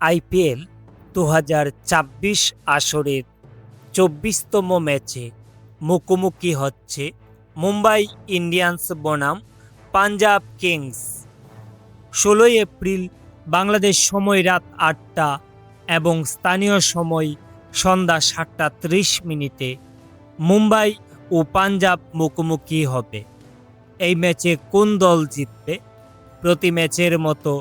IPL ২০২৪ আসরের ২৪তম ম্যাচে মুখোমুখি হচ্ছে মুম্বাই ইন্ডিয়ান্স বনাম পাঞ্জাব কিংস। ১৬ এপ্রিল বাংলাদেশ সময় রাত ৮টা এবং স্থানীয় সময় সন্ধ্যা ৭টা ৩০ মুম্বাই ও পাঞ্জাব মুখোমুখি হবে। এই ম্যাচে কোন দল জিতবে? প্রতি ম্যাচের মতো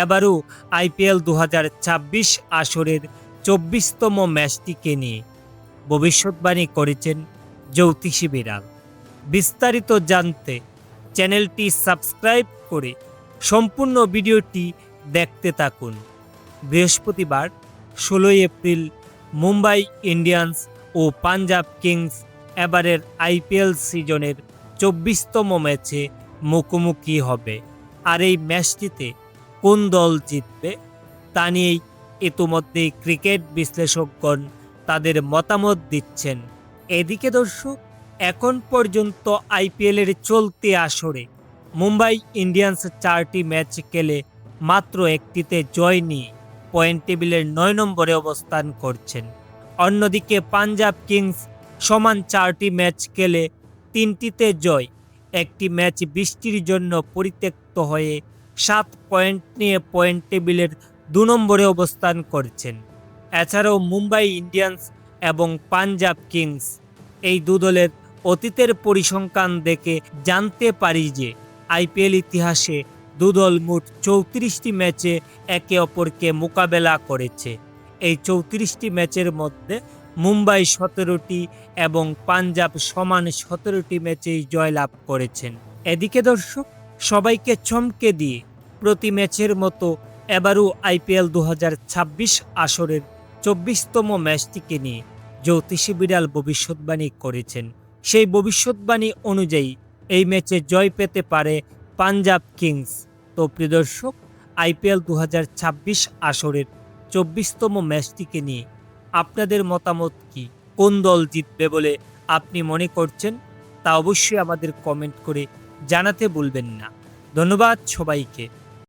এবারও আইপিএল ২০২৪ আসরের ২৪তম ম্যাচটিকে নিয়ে ভবিষ্যৎবাণী করেছেন জ্যোতিষী বিড়াল। বিস্তারিত জানতে চ্যানেলটি সাবস্ক্রাইব করে সম্পূর্ণ ভিডিওটি দেখতে থাকুন। বৃহস্পতিবার ১৬ এপ্রিল মুম্বাই ইন্ডিয়ান্স ও পাঞ্জাব কিংস এবারের আইপিএল সিজনের ২৪তম ম্যাচে মুখোমুখি হবে। আর এই ম্যাচটিতে কোন দল জিতবে তা নিয়েই ইতিমধ্যেই ক্রিকেট বিশ্লেষকগণ তাদের মতামত দিচ্ছেন। এদিকে দর্শক, এখন পর্যন্ত আইপিএলের চলতি আসরে মুম্বাই ইন্ডিয়ান্স ৪টি ম্যাচ খেলে মাত্র একটিতে জয় নিয়ে পয়েন্ট টেবিলের ৯ নম্বরে অবস্থান করছেন। অন্যদিকে পাঞ্জাব কিংস সমান ৪টি ম্যাচ খেলে ৩টিতে জয়, একটি ম্যাচ বৃষ্টির জন্য পরিত্যক্ত হয়ে ৭ পয়েন্ট নিয়ে পয়েন্ট টেবিলের ২ নম্বরে অবস্থান করছেন। এছাড়াও মুম্বাই ইন্ডিয়ান্স এবং পাঞ্জাব কিংস এই দু দলের অতীতের পরিসংখ্যান দেখে জানতে পারি যে আইপিএল ইতিহাসে দু দল মোট ৩৪টি ম্যাচে একে অপরকে মোকাবেলা করেছে। এই ৩৪টি ম্যাচের মধ্যে মুম্বাই ১৭টি এবং পাঞ্জাব সমান ১৭টি ম্যাচেই জয়লাভ করেছেন। এদিকে দর্শক, সবাইকে চমকে দিয়ে প্রতি ম্যাচের মতো এবারও আইপিএল ২০২৬ আসরের ২৪তম ম্যাচটিকে নিয়ে জ্যোতিষী বিড়াল ভবিষ্যৎবাণী করেছেন। সেই ভবিষ্যৎবাণী অনুযায়ী এই ম্যাচে জয় পেতে পারে পাঞ্জাব কিংস। তো প্রিয় দর্শক, আইপিএল ২০২৬ আসরের ২৪তম ম্যাচটিকে নিয়ে আপনাদের মতামত কি? কোন দল জিতবে বলে আপনি মনে করছেন তা অবশ্যই আমাদের কমেন্ট করে জানাতে ভুলবেন না। ধন্যবাদ সবাইকে।